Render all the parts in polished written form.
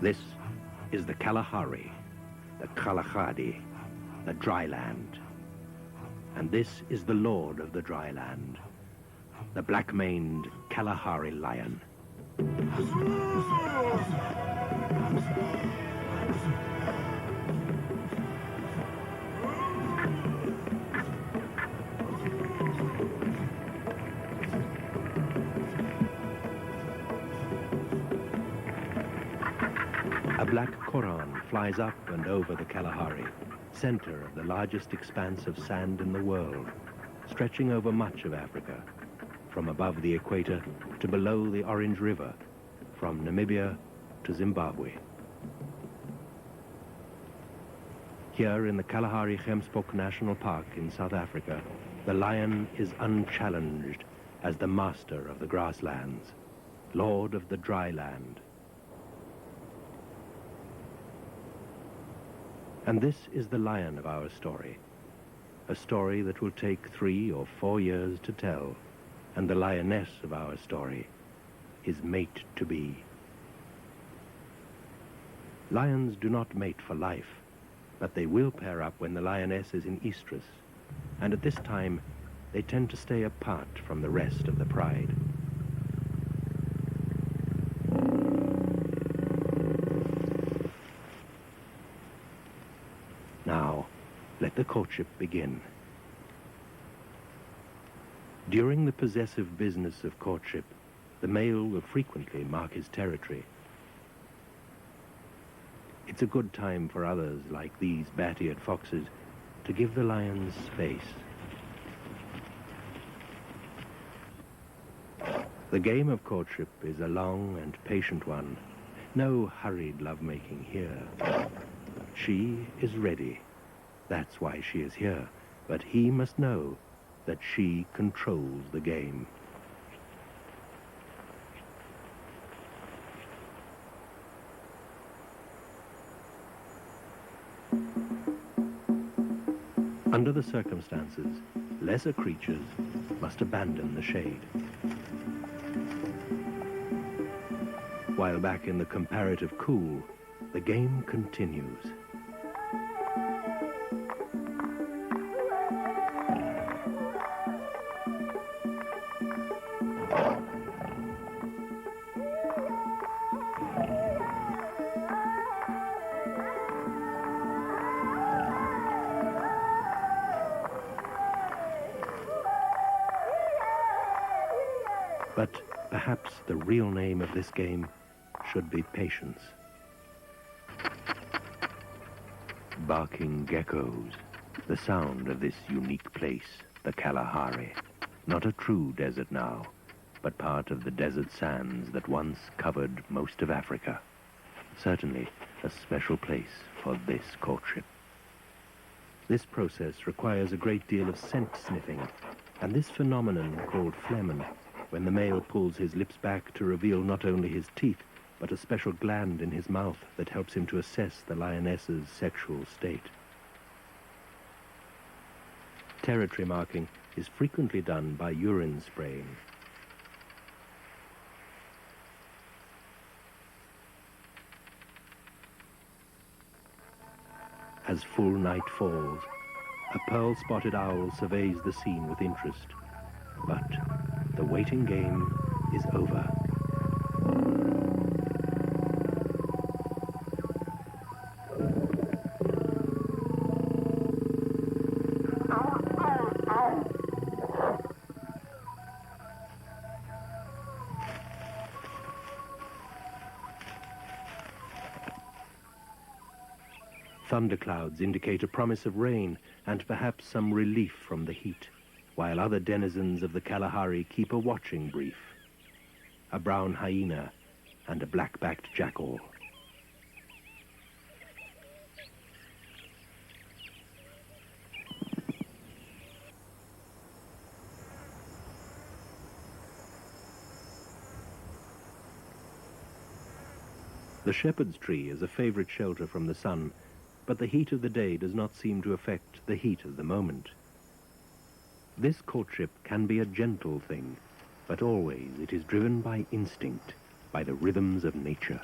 This is the Kalahari, the Kahlahai, the dry land. And this is the lord of the dry land, the black-maned Kalahari lion. A black Koran flies up and over the Kalahari, center of the largest expanse of sand in the world, stretching over much of Africa, from above the equator to below the Orange River, from Namibia to Zimbabwe. Here in the Kalahari Gemsbok National Park in South Africa, the lion is unchallenged as the master of the grasslands, lord of the dry land. And this is the lion of our story, a story that will take 3 or 4 years to tell, and the lioness of our story, his mate-to-be. Lions do not mate for life, but they will pair up when the lioness is in estrus, and at this time they tend to stay apart from the rest of the pride. Now, let the courtship begin. During the possessive business of courtship, the male will frequently mark his territory. It's a good time for others, like these bat-eared foxes, to give the lions space. The game of courtship is a long and patient one. No hurried lovemaking here. She is ready. That's why she is here. But he must know that she controls the game. Under the circumstances, lesser creatures must abandon the shade. While back in the comparative cool, the game continues. But perhaps the real name of this game should be patience. Barking geckos, the sound of this unique place, the Kalahari. Not a true desert now, but part of the desert sands that once covered most of Africa. Certainly a special place for this courtship. This process requires a great deal of scent sniffing, and this phenomenon called phlegm, when the male pulls his lips back to reveal not only his teeth, but a special gland in his mouth that helps him to assess the lioness's sexual state. Territory marking is frequently done by urine spraying. As full night falls, a pearl-spotted owl surveys the scene with interest. But the waiting game is over. Thunderclouds indicate a promise of rain and perhaps some relief from the heat, while other denizens of the Kalahari keep a watching brief. A brown hyena and a black-backed jackal. The shepherd's tree is a favorite shelter from the sun, but the heat of the day does not seem to affect the heat of the moment. This courtship can be a gentle thing, but always it is driven by instinct, by the rhythms of nature.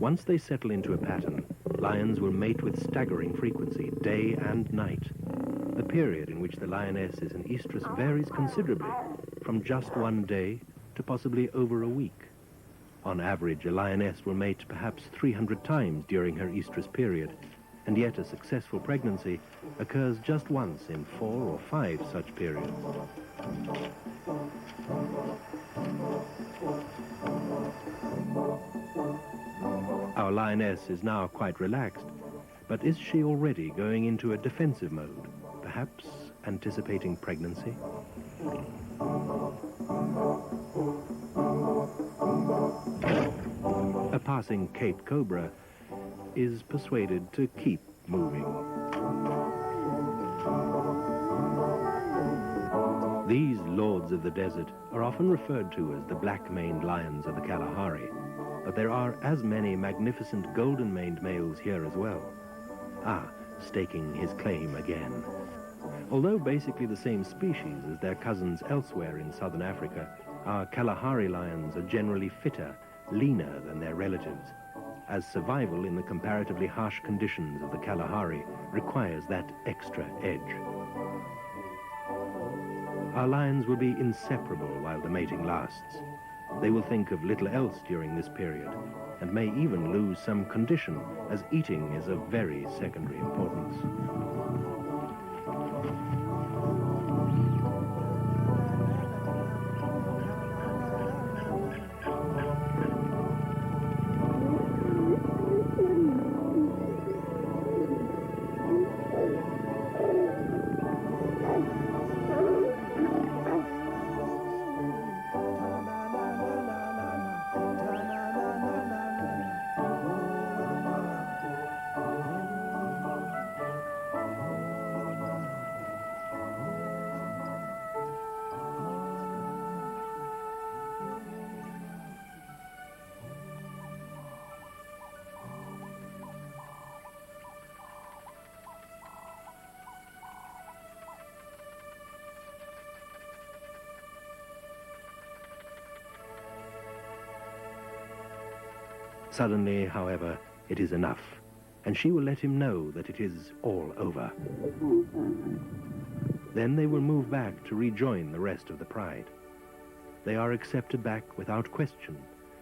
Once they settle into a pattern, lions will mate with staggering frequency, day and night. The period in which the lioness is in estrus varies considerably, from just one day to possibly over a week. On average, a lioness will mate perhaps 300 times during her estrus period, and yet a successful pregnancy occurs just once in 4 or 5 such periods. Our lioness is now quite relaxed, but is she already going into a defensive mode, perhaps anticipating pregnancy? A passing Cape cobra is persuaded to keep moving. These lords of the desert are often referred to as the black-maned lions of the Kalahari, but there are as many magnificent golden-maned males here as well. Ah, staking his claim again. Although basically the same species as their cousins elsewhere in southern Africa, our Kalahari lions are generally fitter, leaner than their relatives, as survival in the comparatively harsh conditions of the Kalahari requires that extra edge. Our lions will be inseparable while the mating lasts. They will think of little else during this period, and may even lose some condition, as eating is of very secondary importance. Suddenly, however, it is enough, and she will let him know that it is all over. Then they will move back to rejoin the rest of the pride. They are accepted back without question,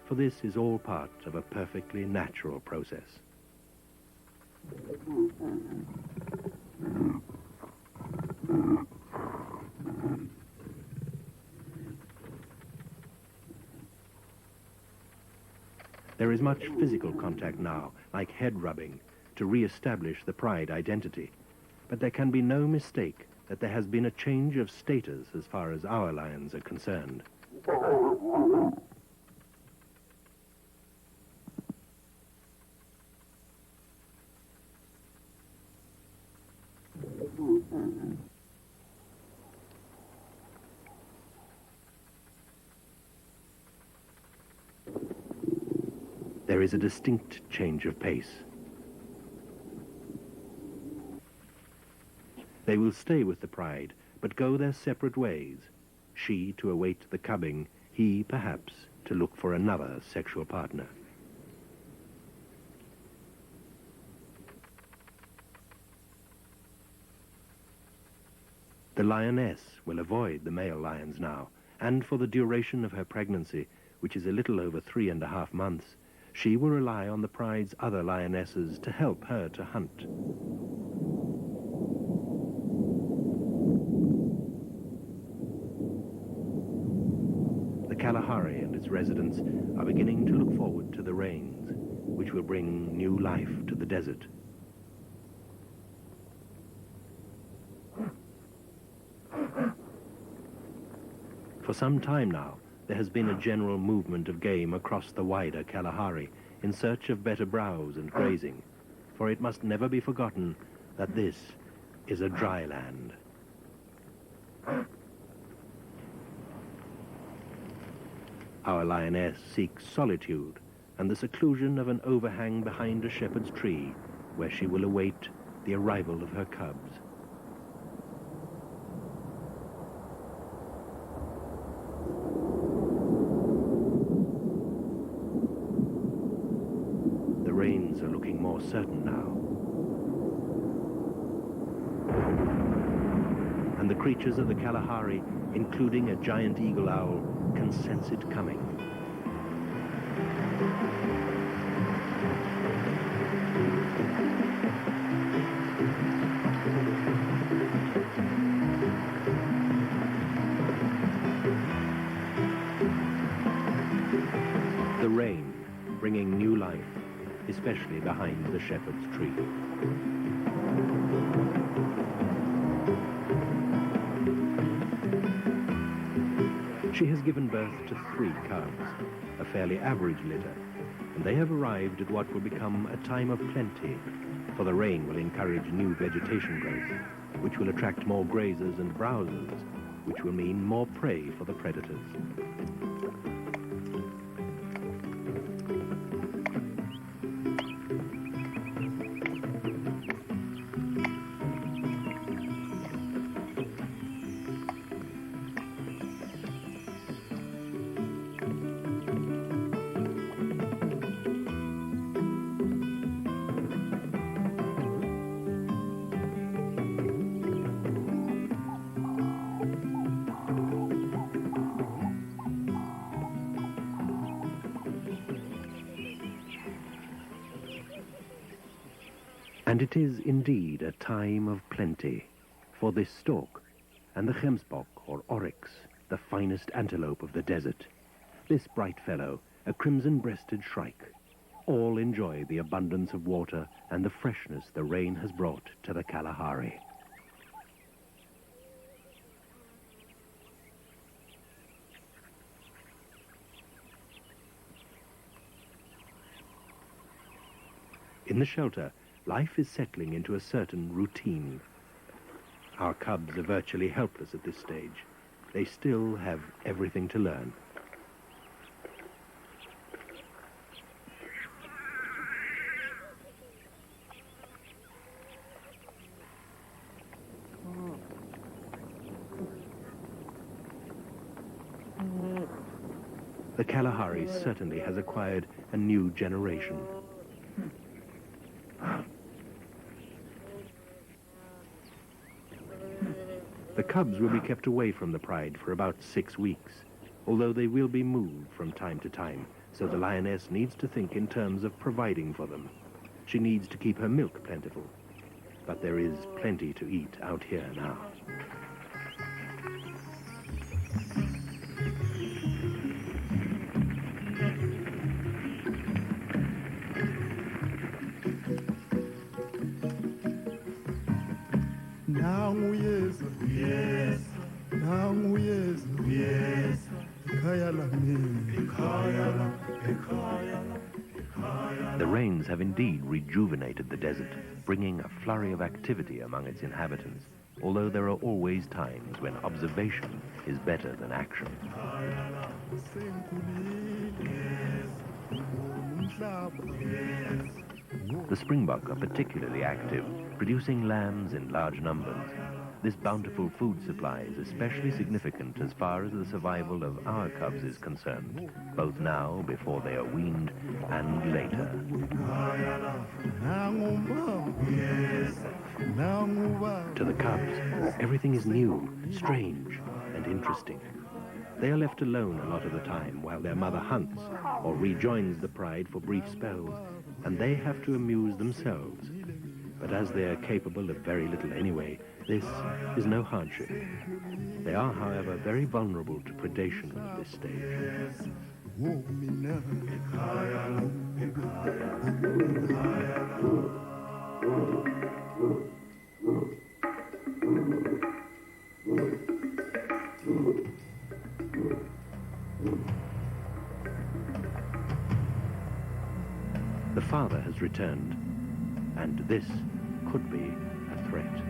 for this is all part of a perfectly natural process. There is much physical contact now, like head rubbing, to re-establish the pride identity. But there can be no mistake that there has been a change of status as far as our lions are concerned. There is a distinct change of pace. They will stay with the pride, but go their separate ways. She to await the cubbing, he, perhaps, to look for another sexual partner. The lioness will avoid the male lions now, and for the duration of her pregnancy, which is a little over 3.5 months, she will rely on the pride's other lionesses to help her to hunt. The Kalahari and its residents are beginning to look forward to the rains, which will bring new life to the desert. For some time now, there has been a general movement of game across the wider Kalahari in search of better browse and grazing, for it must never be forgotten that this is a dry land. Our lioness seeks solitude and the seclusion of an overhang behind a shepherd's tree, where she will await the arrival of her cubs. rains are looking more certain now. And the creatures of the Kalahari, including a giant eagle owl, can sense it coming. The rain, bringing new life, especially behind the shepherd's tree. She has given birth to 3 cubs, a fairly average litter, and they have arrived at what will become a time of plenty, for the rain will encourage new vegetation growth, which will attract more grazers and browsers, which will mean more prey for the predators. And it is indeed a time of plenty for this stork and the gemsbok or oryx, the finest antelope of the desert. This bright fellow, a crimson-breasted shrike, all enjoy the abundance of water and the freshness the rain has brought to the Kalahari. In the shelter, life is settling into a certain routine. Our cubs are virtually helpless at this stage. They still have everything to learn. The Kalahari certainly has acquired a new generation. The cubs will be kept away from the pride for about 6 weeks, although they will be moved from time to time, so the lioness needs to think in terms of providing for them. She needs to keep her milk plentiful, but there is plenty to eat out here now. The rains have indeed rejuvenated the desert, bringing a flurry of activity among its inhabitants, although there are always times when observation is better than action. The springbok are particularly active, producing lambs in large numbers. This bountiful food supply is especially significant as far as the survival of our cubs is concerned, both now, before they are weaned, and later. To the cubs, everything is new, strange, and interesting. They are left alone a lot of the time while their mother hunts or rejoins the pride for brief spells, and they have to amuse themselves. But as they are capable of very little anyway, this is no hardship. They are, however, very vulnerable to predation at this stage. The father has returned, and this could be a threat.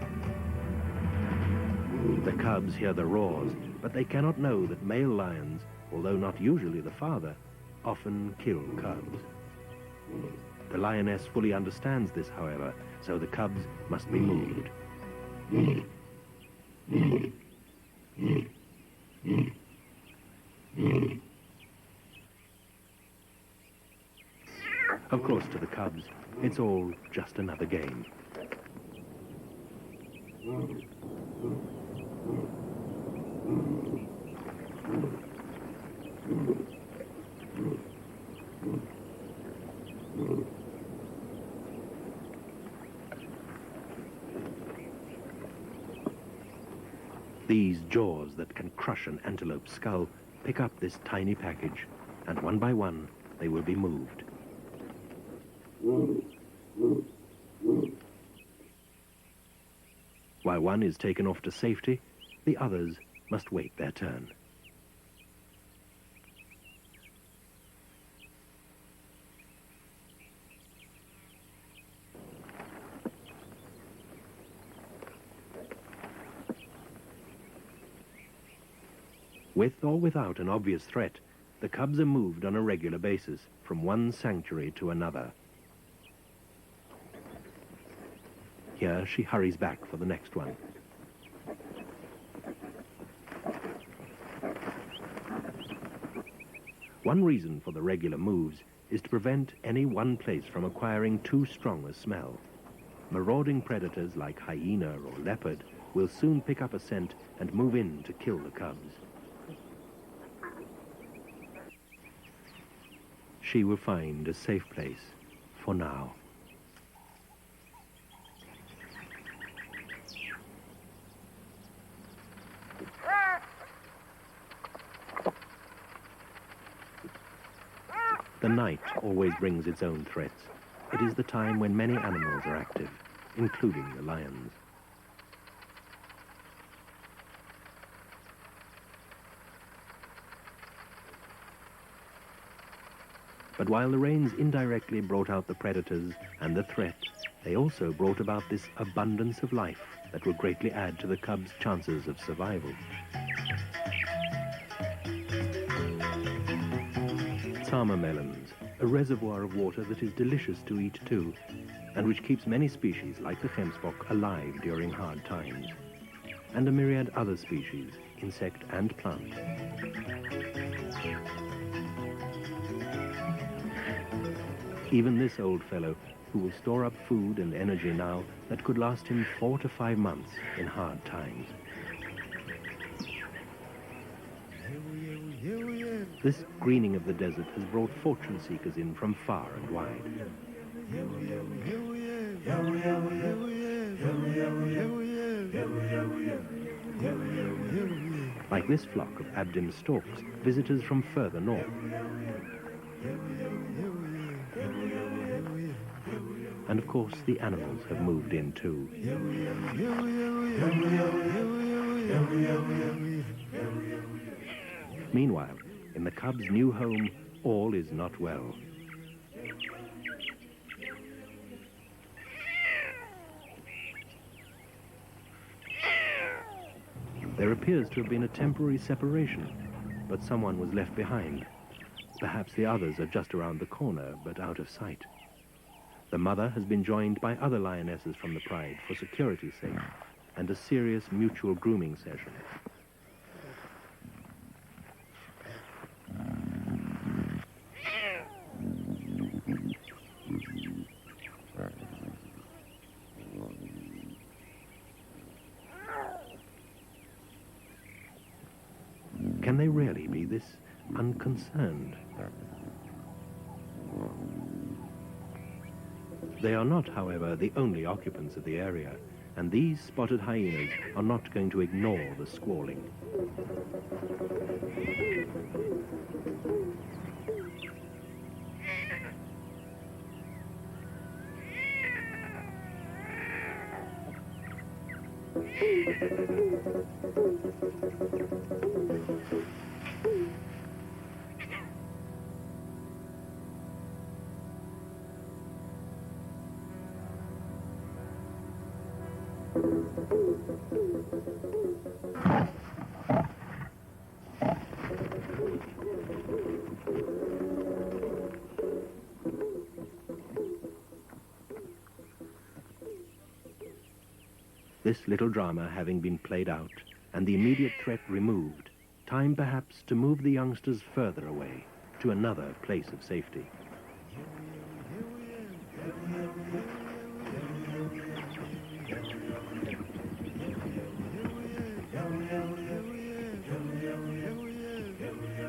The cubs hear the roars, but they cannot know that male lions, although not usually the father, often kill cubs. The lioness fully understands this, however, so the cubs must be moved. Of course, to the cubs, it's all just another game. These jaws that can crush an antelope's skull pick up this tiny package, and one by one they will be moved. While one is taken off to safety, the others must wait their turn. With or without an obvious threat, the cubs are moved on a regular basis from one sanctuary to another. Here she hurries back for the next one. One reason for the regular moves is to prevent any one place from acquiring too strong a smell. Marauding predators like hyena or leopard will soon pick up a scent and move in to kill the cubs. She will find a safe place for now. The night always brings its own threats. It is the time when many animals are active, including the lions. But while the rains indirectly brought out the predators and the threat, they also brought about this abundance of life that will greatly add to the cubs' chances of survival. Tama melons, a reservoir of water that is delicious to eat too, and which keeps many species like the gemsbok alive during hard times, and a myriad other species, insect and plant. Even this old fellow, who will store up food and energy now that could last him 4 to 5 months in hard times. This greening of the desert has brought fortune seekers in from far and wide. Like this flock of Abdim storks, visitors from further north. And of course, the animals have moved in too. Meanwhile, in the cubs' new home, all is not well. There appears to have been a temporary separation, but someone was left behind. Perhaps the others are just around the corner, but out of sight. The mother has been joined by other lionesses from the pride for security's sake, and a serious mutual grooming session. Can they really be this unconcerned? They are not, however, the only occupants of the area, and these spotted hyenas are not going to ignore the squalling. This little drama having been played out, and the immediate threat removed, time perhaps to move the youngsters further away, to another place of safety.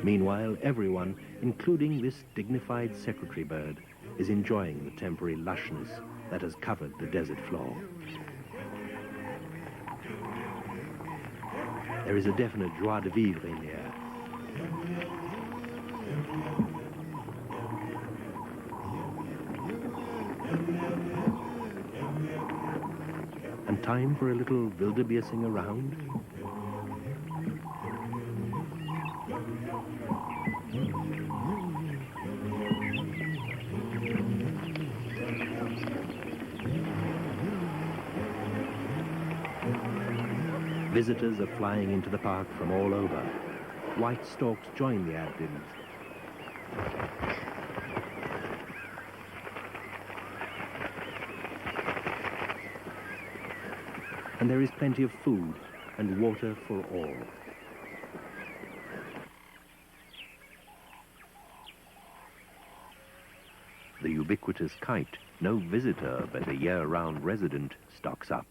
Meanwhile, everyone, including this dignified secretary bird, is enjoying the temporary lushness that has covered the desert floor. There is a definite joie de vivre in the air. And time for a little wildebeersing around. Visitors are flying into the park from all over. White storks join the Abdins. And there is plenty of food and water for all. The ubiquitous kite, no visitor but a year-round resident, stocks up.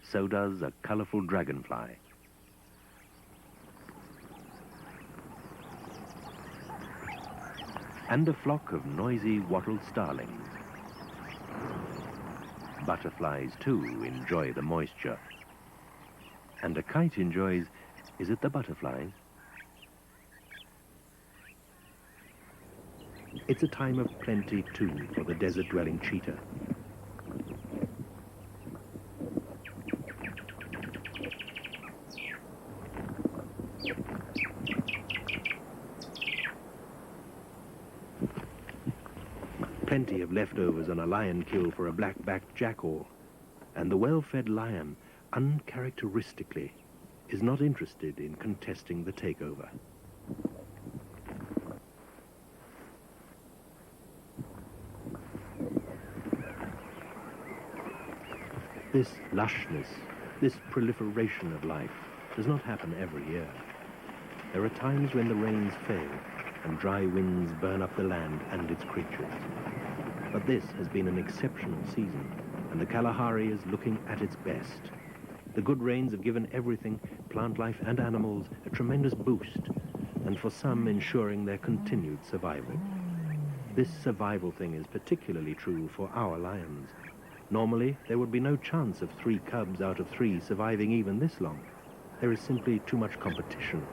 So does a colorful dragonfly. And a flock of noisy wattled starlings. Butterflies, too, enjoy the moisture. And a kite enjoys, is it the butterflies? It's a time of plenty, too, for the desert-dwelling cheetah. Plenty of leftovers on a lion kill for a black-backed jackal. And the well-fed lion, uncharacteristically, is not interested in contesting the takeover. This lushness, this proliferation of life, does not happen every year. There are times when the rains fail and dry winds burn up the land and its creatures. But this has been an exceptional season, and the Kalahari is looking at its best. The good rains have given everything, plant life and animals, a tremendous boost, and for some ensuring their continued survival. This survival thing is particularly true for our lions. Normally, there would be no chance of 3 cubs out of 3 surviving even this long. There is simply too much competition.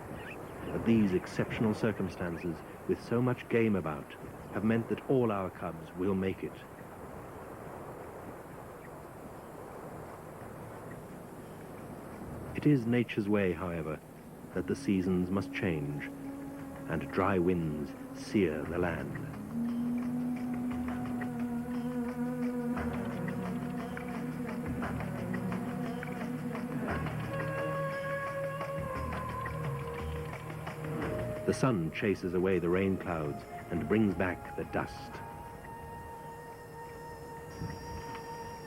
But these exceptional circumstances, with so much game about, have meant that all our cubs will make it. It is nature's way, however, that the seasons must change, and dry winds sear the land. The sun chases away the rain clouds and brings back the dust.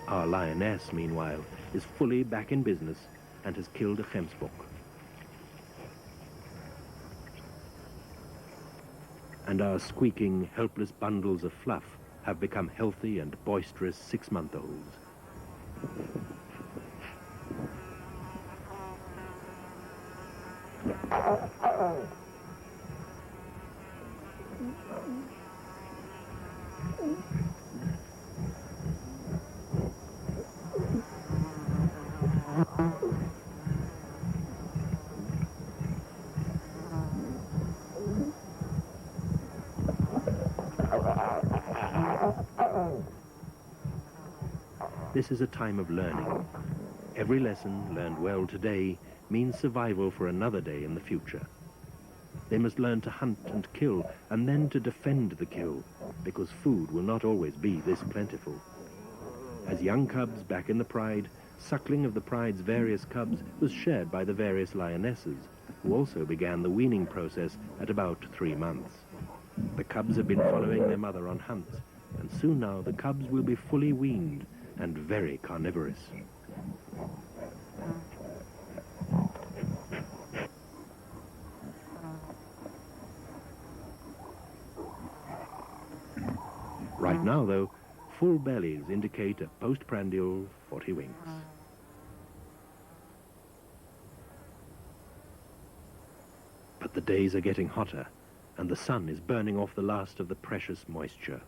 Our lioness, meanwhile, is fully back in business and has killed a gemsbok. And our squeaking, helpless bundles of fluff have become healthy and boisterous 6-month-olds. This is a time of learning. Every lesson learned well today means survival for another day in the future. They must learn to hunt and kill, and then to defend the kill, because food will not always be this plentiful. As young cubs back in the pride, suckling of the pride's various cubs was shared by the various lionesses, who also began the weaning process at about 3 months. The cubs have been following their mother on hunts, and soon now the cubs will be fully weaned and very carnivorous. Right now, though, full bellies indicate a postprandial 40 winks. But But the days are getting hotter, and the sun is burning off the last of the precious moisture.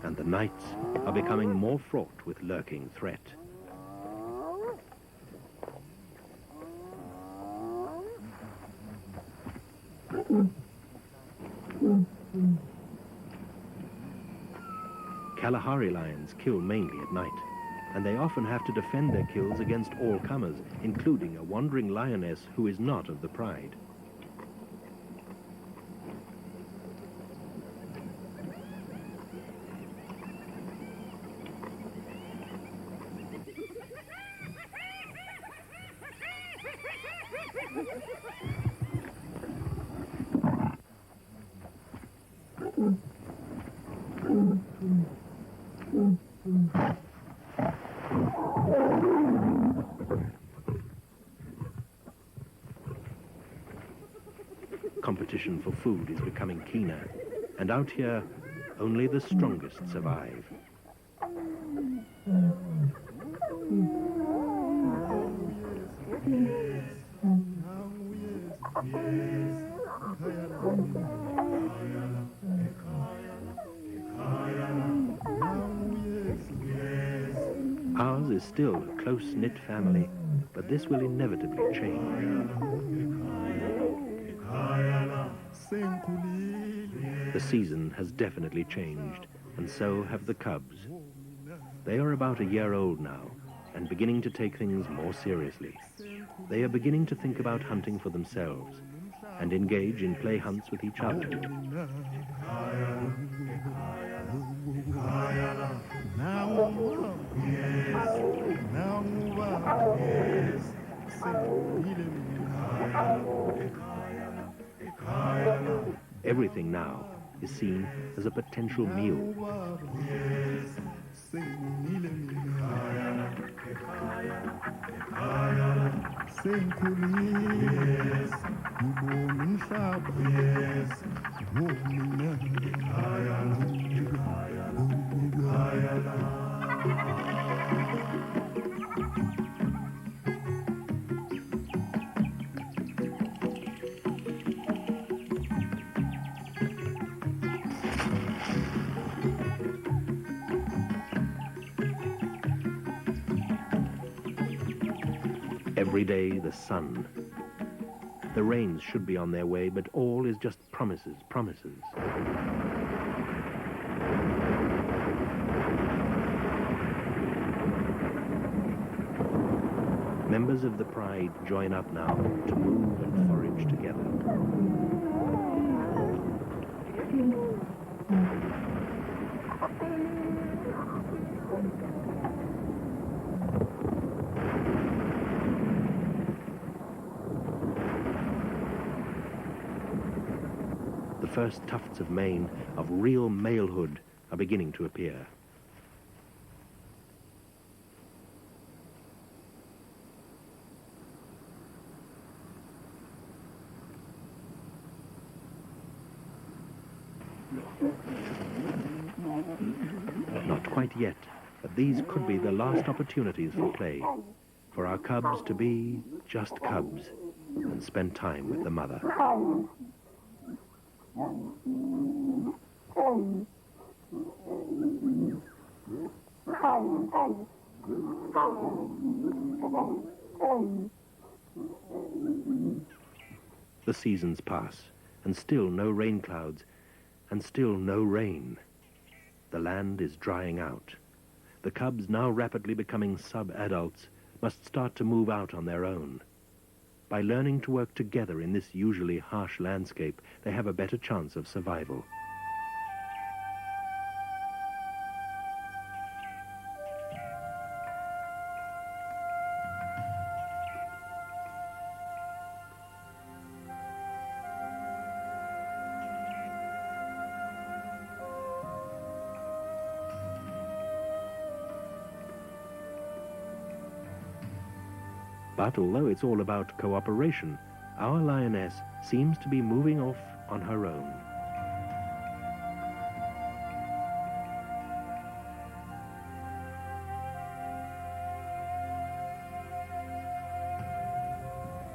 And the nights are becoming more fraught with lurking threat. Kalahari lions kill mainly at night, and they often have to defend their kills against all comers, including a wandering lioness who is not of the pride. Competition for food is becoming keener, and out here, only the strongest survive. Ours is still a close-knit family, but this will inevitably change. The season has definitely changed, and so have the cubs. They are about a year old now, and beginning to take things more seriously. They are beginning to think about hunting for themselves, and engage in play hunts with each other. Everything now is seen as a potential meal. Every day, the sun. The rains should be on their way, but all is just promises, promises. Members of the pride join up now to move and forage together. The first tufts of mane, of real malehood, are beginning to appear. Not quite yet, but these could be the last opportunities for play, for our cubs to be just cubs and spend time with the mother. The seasons pass, and still no rain clouds, and still no rain. The land is drying out. The cubs, now rapidly becoming sub-adults, must start to move out on their own. By learning to work together in this usually harsh landscape, they have a better chance of survival. But although it's all about cooperation, our lioness seems to be moving off on her own.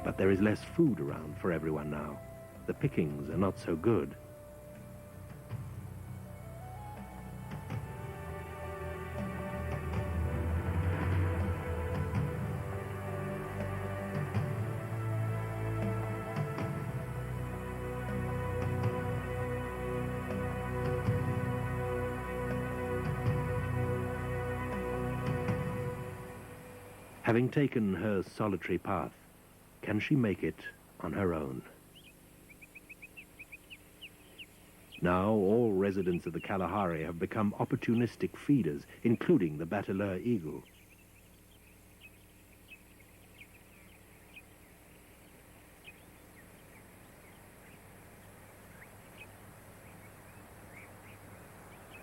But there is less food around for everyone now. The pickings are not so good. Having taken her solitary path, can she make it on her own? Now all residents of the Kalahari have become opportunistic feeders, including the Bateleur eagle.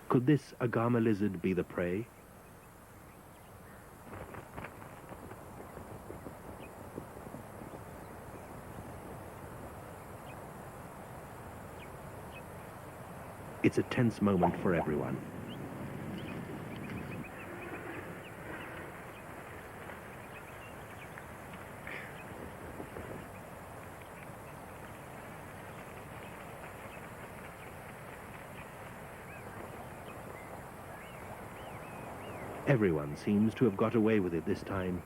Could this agama lizard be the prey? It's a tense moment for everyone. Everyone seems to have got away with it this time,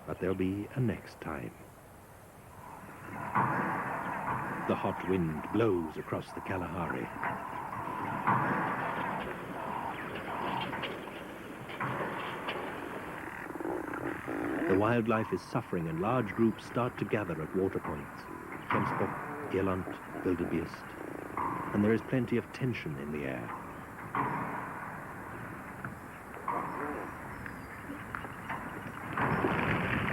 but there'll be a next time. The hot wind blows across the Kalahari. The wildlife is suffering and large groups start to gather at water points. Gemsbok, Irland, Wildebeest. And there is plenty of tension in the air.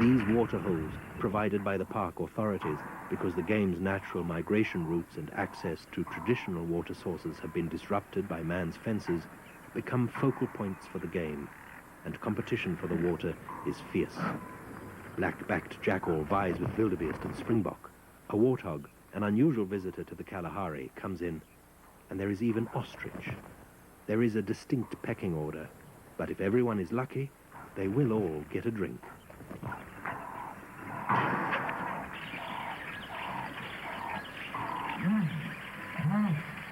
These water holes, provided by the park authorities because the game's natural migration routes and access to traditional water sources have been disrupted by man's fences, become focal points for the game, and competition for the water is fierce. Black-backed jackal vies with wildebeest and springbok. A warthog, an unusual visitor to the Kalahari, comes in, and there is even ostrich. There is a distinct pecking order, but if everyone is lucky, they will all get a drink.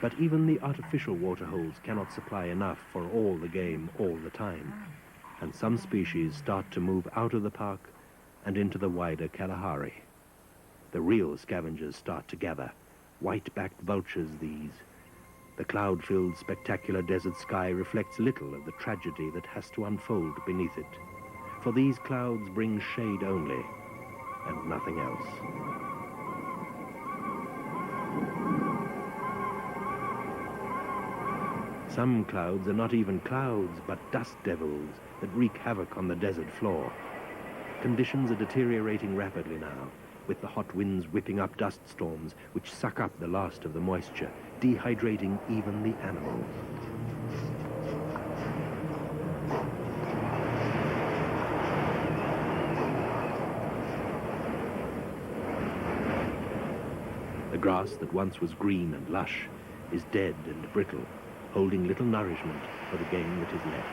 But even the artificial waterholes cannot supply enough for all the game all the time, and some species start to move out of the park and into the wider Kalahari. The real scavengers start to gather, white-backed vultures these. The cloud-filled spectacular desert sky reflects little of the tragedy that has to unfold beneath it, for these clouds bring shade only, and nothing else. Some clouds are not even clouds, but dust devils that wreak havoc on the desert floor. Conditions are deteriorating rapidly now, with the hot winds whipping up dust storms which suck up the last of the moisture, dehydrating even the animals. The grass that once was green and lush is dead and brittle, holding little nourishment for the game that is left.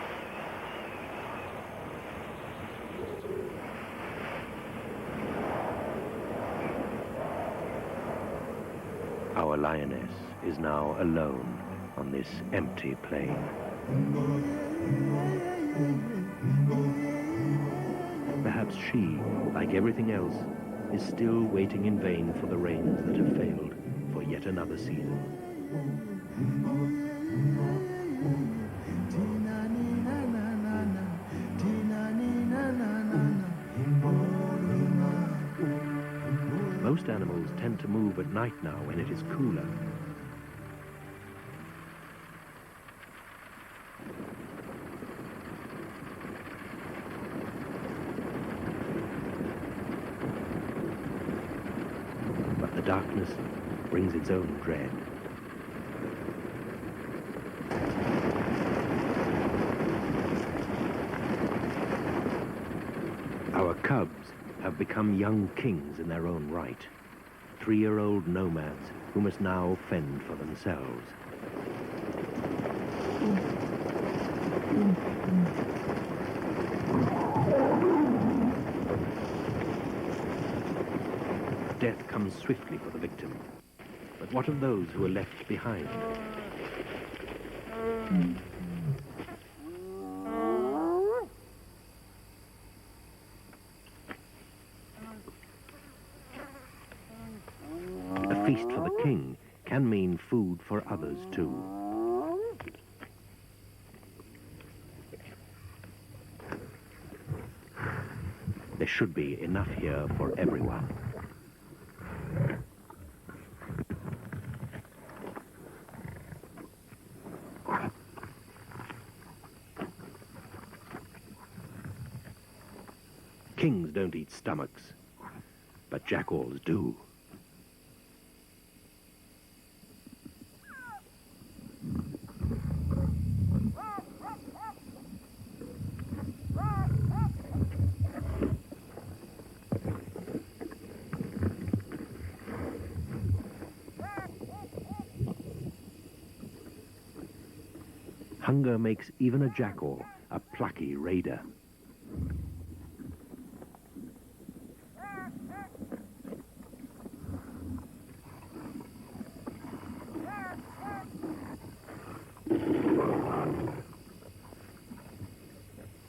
Our lioness is now alone on this empty plain. Perhaps she, like everything else, is still waiting in vain for the rains that have failed for yet another season. Most animals tend to move at night now when it is cooler. But the darkness brings its own dread. Our cubs have become young kings in their own right, 3-year-old nomads who must now fend for themselves. Death comes swiftly for the victim. But what of those who are left behind? A feast for the king can mean food for others too. There should be enough here for everyone. Kings don't eat stomachs, but jackals do. Hunger makes even a jackal a plucky raider.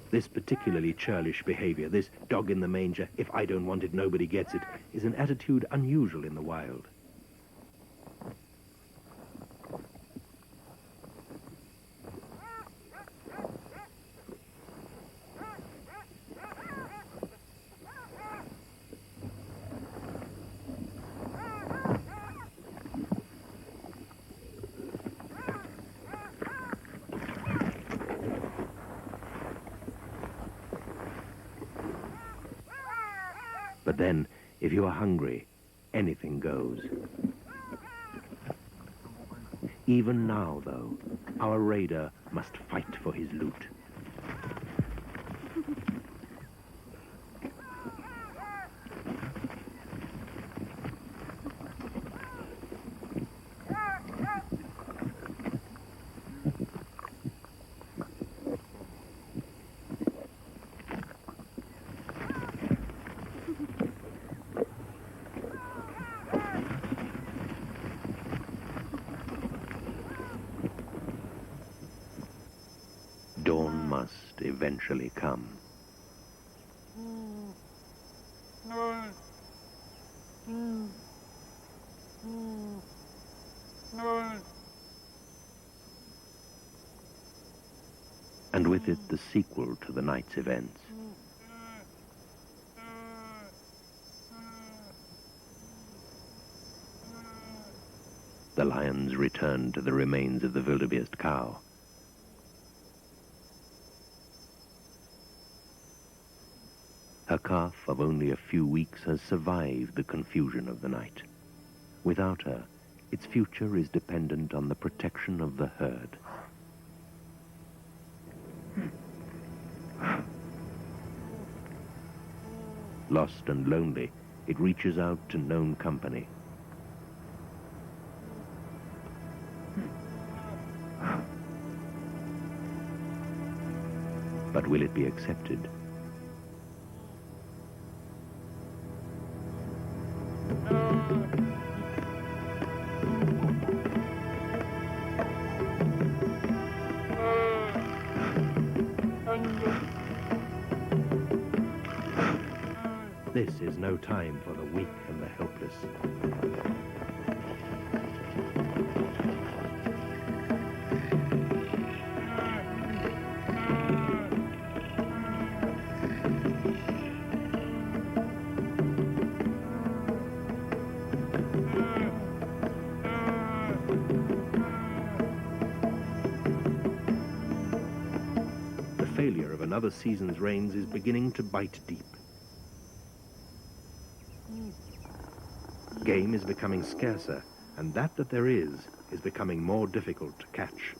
This particularly churlish behavior, this dog in the manger, if I don't want it, nobody gets it, is an attitude unusual in the wild. But then, if you are hungry, anything goes. Even now, though, our raider must fight for his loot. Dawn must eventually come. And with it the sequel to the night's events. The lions return to the remains of the wildebeest cow. Her calf of only a few weeks has survived the confusion of the night. Without her, its future is dependent on the protection of the herd. Lost and lonely, it reaches out to known company. But will it be accepted? This is no time for the weak and the helpless. The failure of another season's rains is beginning to bite deep. Game is becoming scarcer, and that there is becoming more difficult to catch.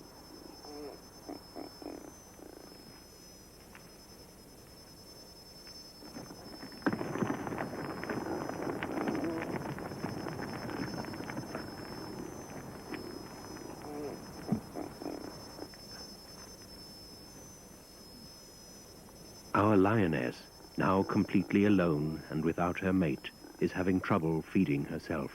Our lioness, now completely alone and without her mate, is having trouble feeding herself.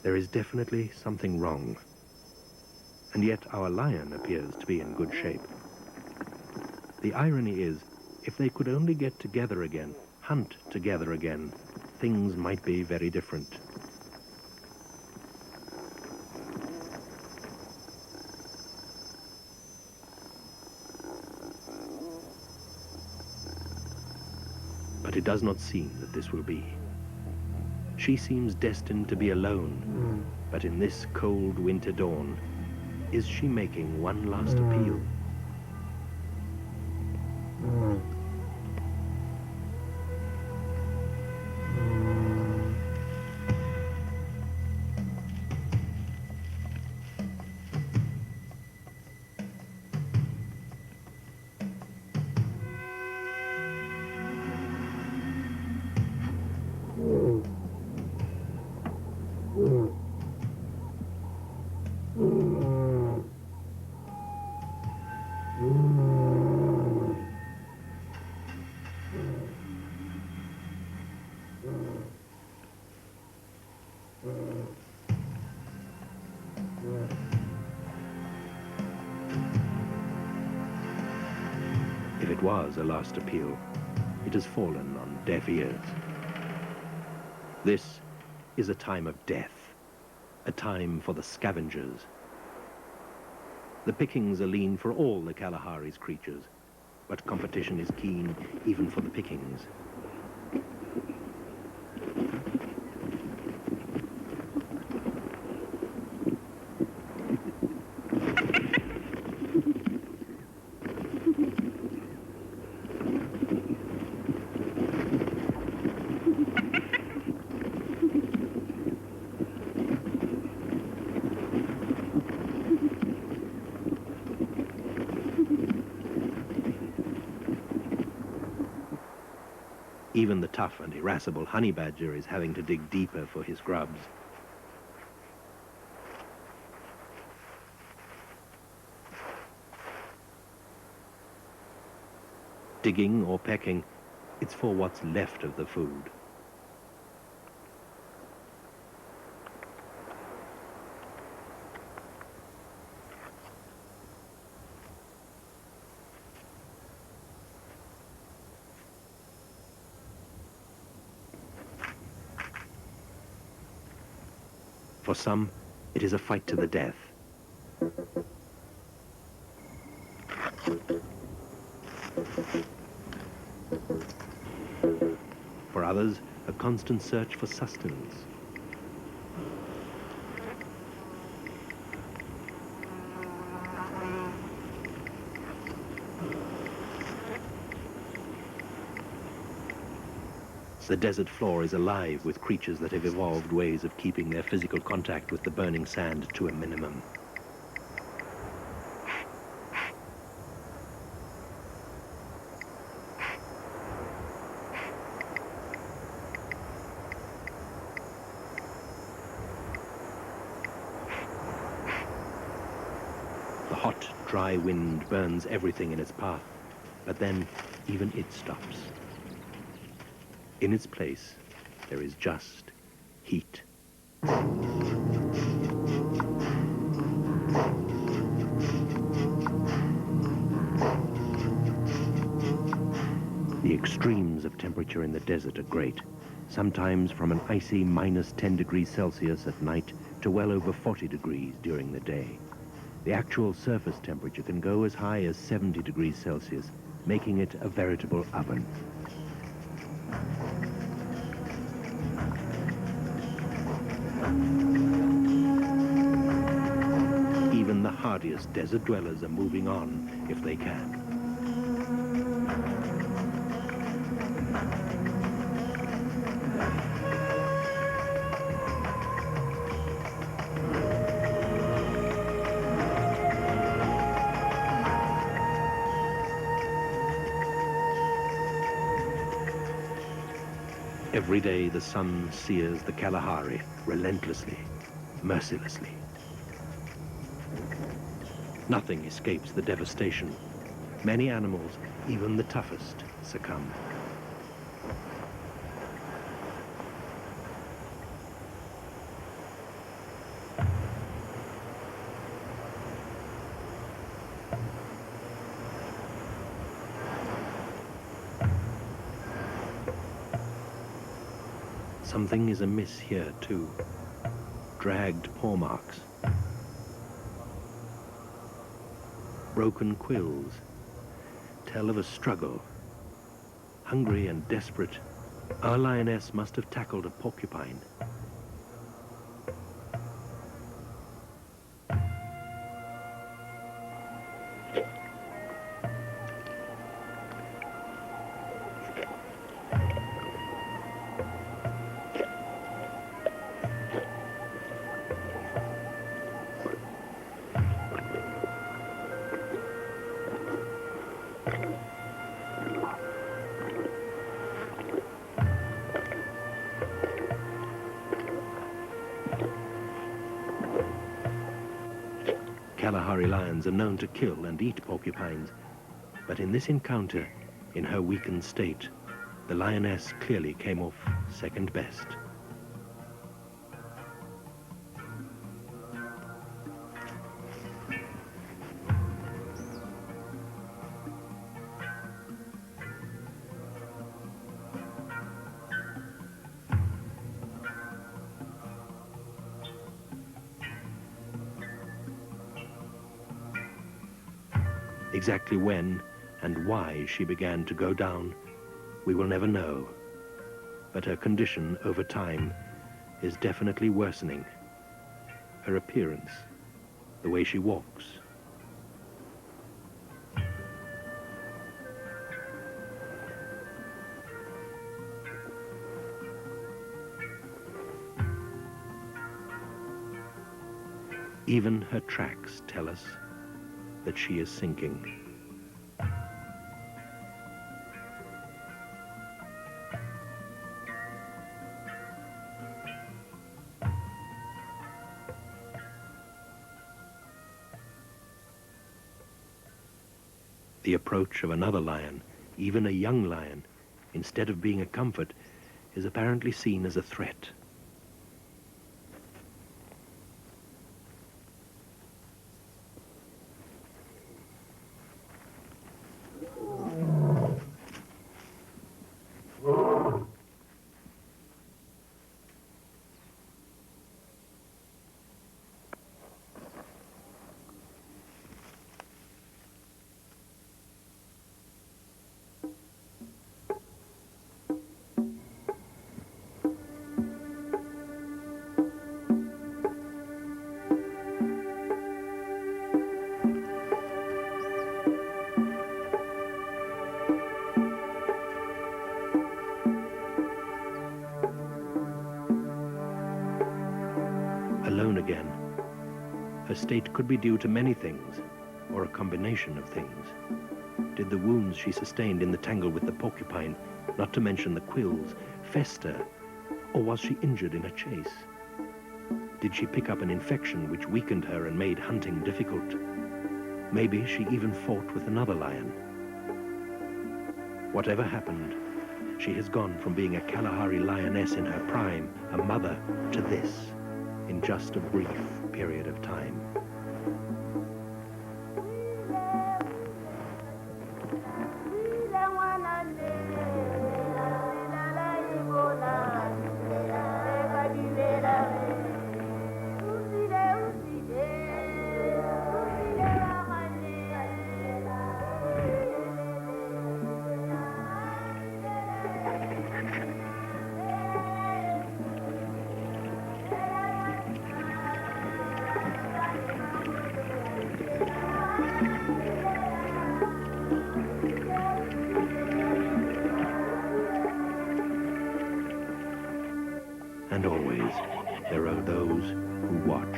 There is definitely something wrong. And yet our lion appears to be in good shape. The irony is, if they could only get together again, hunt together again, things might be very different. But it does not seem that this will be. She seems destined to be alone, but in this cold winter dawn, is she making one last appeal? If it was a last appeal, it has fallen on deaf ears. This is a time of death, a time for the scavengers. The pickings are lean for all the Kalahari's creatures, but competition is keen even for the pickings. Even the tough and irascible honey badger is having to dig deeper for his grubs. Digging or pecking, it's for what's left of the food. For some, it is a fight to the death. For others, a constant search for sustenance. The desert floor is alive with creatures that have evolved ways of keeping their physical contact with the burning sand to a minimum. The hot, dry wind burns everything in its path, but then even it stops. In its place, there is just heat. The extremes of temperature in the desert are great, sometimes from an icy -10 degrees Celsius at night to well over 40 degrees during the day. The actual surface temperature can go as high as 70 degrees Celsius, making it a veritable oven. Even the hardiest desert dwellers are moving on if they can. Every day the sun sears the Kalahari relentlessly, mercilessly. Nothing escapes the devastation. Many animals, even the toughest, succumb. Something is amiss here, too. Dragged paw marks. Broken quills tell of a struggle. Hungry and desperate, our lioness must have tackled a porcupine. Kalahari lions are known to kill and eat porcupines, but in this encounter, in her weakened state, the lioness clearly came off second best. Exactly when and why she began to go down, we will never know. But her condition over time is definitely worsening. Her appearance, the way she walks. Even her tracks tell us that she is sinking. The approach of another lion, even a young lion, instead of being a comfort, is apparently seen as a threat. Alone again. Her state could be due to many things, or a combination of things. Did the wounds she sustained in the tangle with the porcupine, not to mention the quills, fester, or was she injured in a chase? Did she pick up an infection which weakened her and made hunting difficult? Maybe she even fought with another lion. Whatever happened, she has gone from being a Kalahari lioness in her prime, a mother, to this, in just a brief period of time. And always, there are those who watch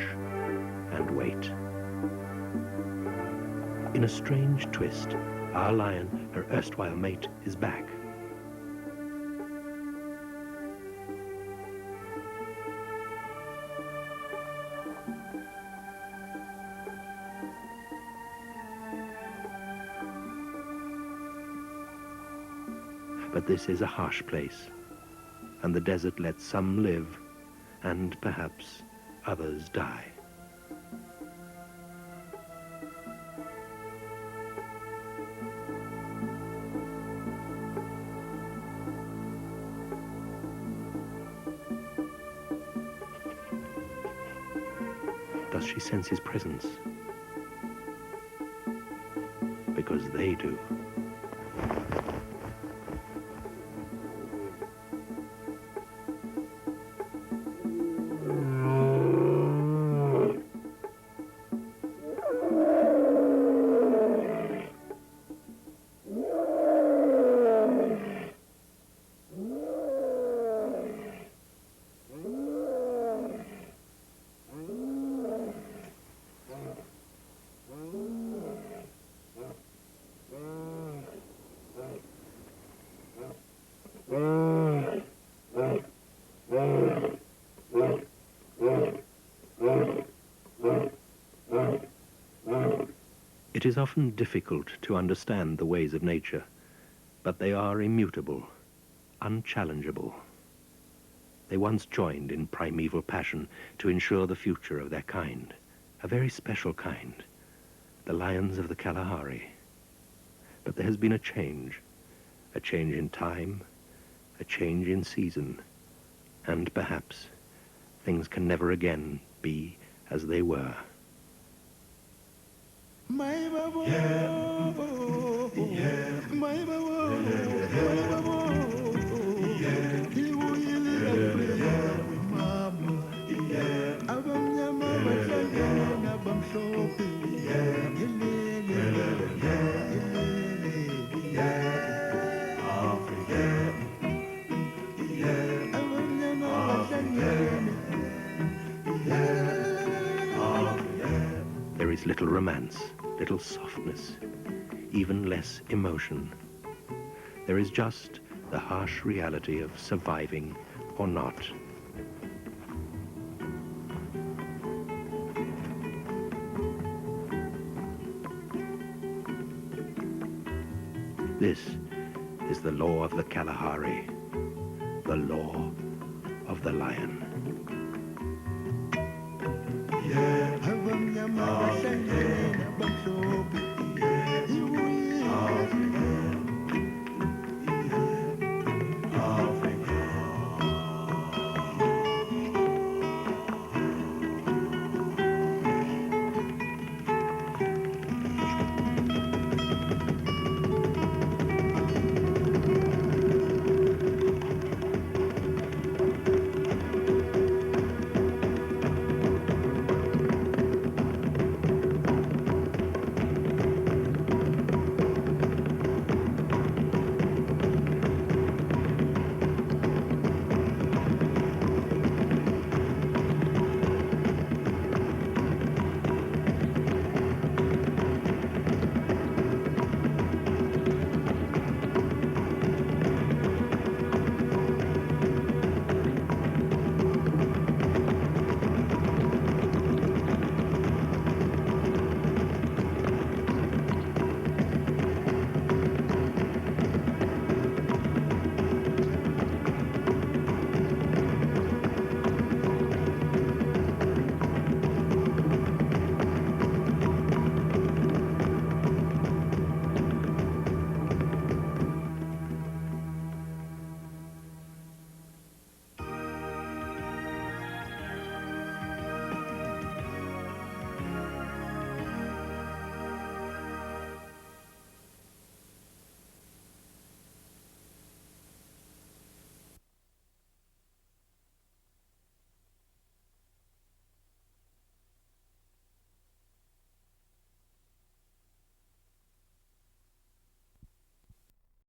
and wait. In a strange twist, our lion, her erstwhile mate, is back. But this is a harsh place, and the desert lets some live, and perhaps others die. Does she sense his presence? Because they do. It is often difficult to understand the ways of nature, but they are immutable, unchallengeable. They once joined in primeval passion to ensure the future of their kind, a very special kind, the lions of the Kalahari. But there has been a change in time, a change in season, and perhaps things can never again be as they were. There is little romance, little softness, even less emotion. There is just the harsh reality of surviving or not. This is the law of the Kalahari, the law of the lion. Yeah.